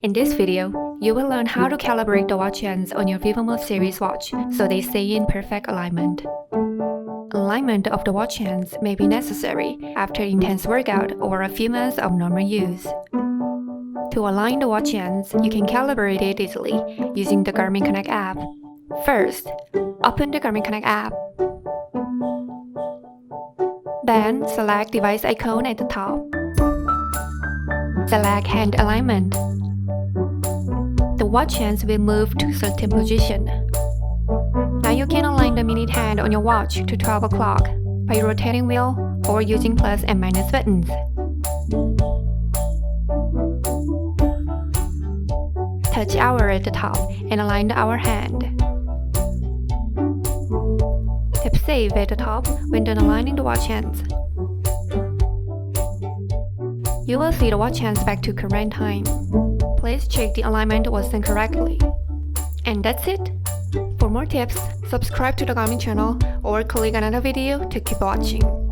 In this video, you will learn how to calibrate the watch hands on your vívomove series watch so they stay in perfect alignment. Alignment of the watch hands may be necessary after intense workout or a few months of normal use. To align the watch hands, you can calibrate it easily using the Garmin Connect App. First, open the Garmin Connect App. Then, select device icon at the top. Select hand alignment. The watch hands will move to certain position. Now you can align the minute hand on your watch to 12 o'clock by rotating wheel or using plus and minus buttons. Touch hour at the top and align the hour hand. Tap save at the top when done aligning the watch hands. You will see the watch hands back to current time. Please check the alignment was done correctly. And that's it. For more tips, subscribe to the Garmin channel or click another video to keep watching.